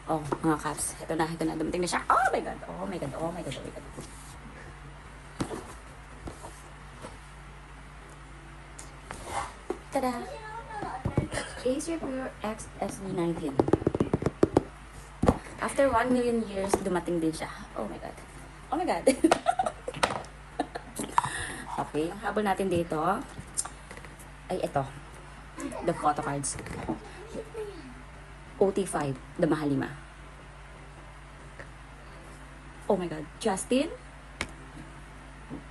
Oh, mga caps. Ito na. Dumating na siya. Oh my God. Oh my God. Oh my God. Oh my God. Tada! Acer Pure X SB19. After 1 million years, dumating din siya. Oh my God. Oh my God. Okay, yung habol natin dito ay ito. The photo cards. OT5, the Mahalima. Oh my God. Justin?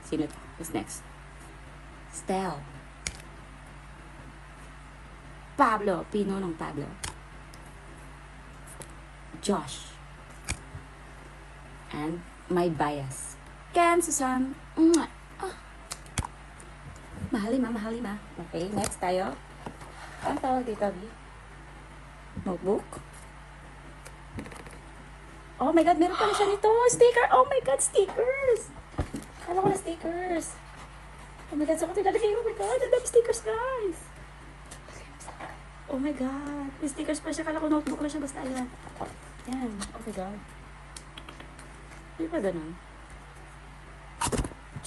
Sino to? Who's next? Stel. Pablo. Pino ng Pablo. Josh. And my bias. Ken, Susan. Mwah. Ah. Mahalima. Okay, next tayo. Ang tawag dito, B? Notebook. Oh my God, meron pala siya nito. Sticker. Oh my God, stickers. Alam ko na stickers. Oh my God, saan ko tinalagay? Oh my God, ang dami stickers, guys. Oh my God. May stickers pa siya. Kala ko notebook na siya. Basta ayan. Yan. Oh my God. Hindi pa ganun.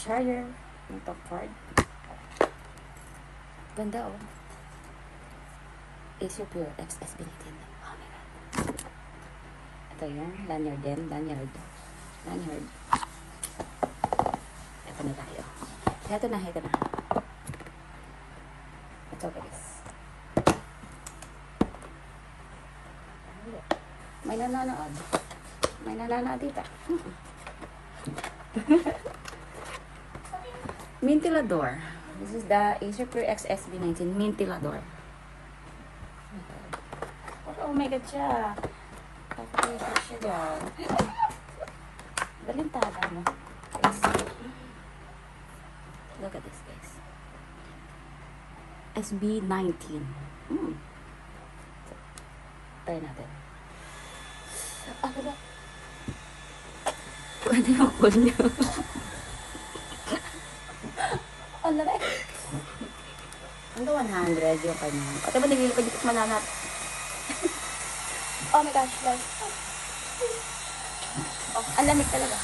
Charger. Yung top card. Ganda, oh. Acer Pure X SB19. Oh my God. Ito yung lanyard din. Lanyard. Ito na tayo. Ito na. Ito, guys. May nanonood dito. Mintilador. This is the Acer Pure X SB19 Mintilador. Oh my God siya. Okay, siya daw. Balintada mo. Guys. Look at this, guys. SB19. Try natin. Ano ba? Pwede yung pull niyo. Ang laki. Hanggang 100 yung kanya. Pati ba nililipad yung mananat? Oh my gosh, guys. Oh, ang lamig talaga.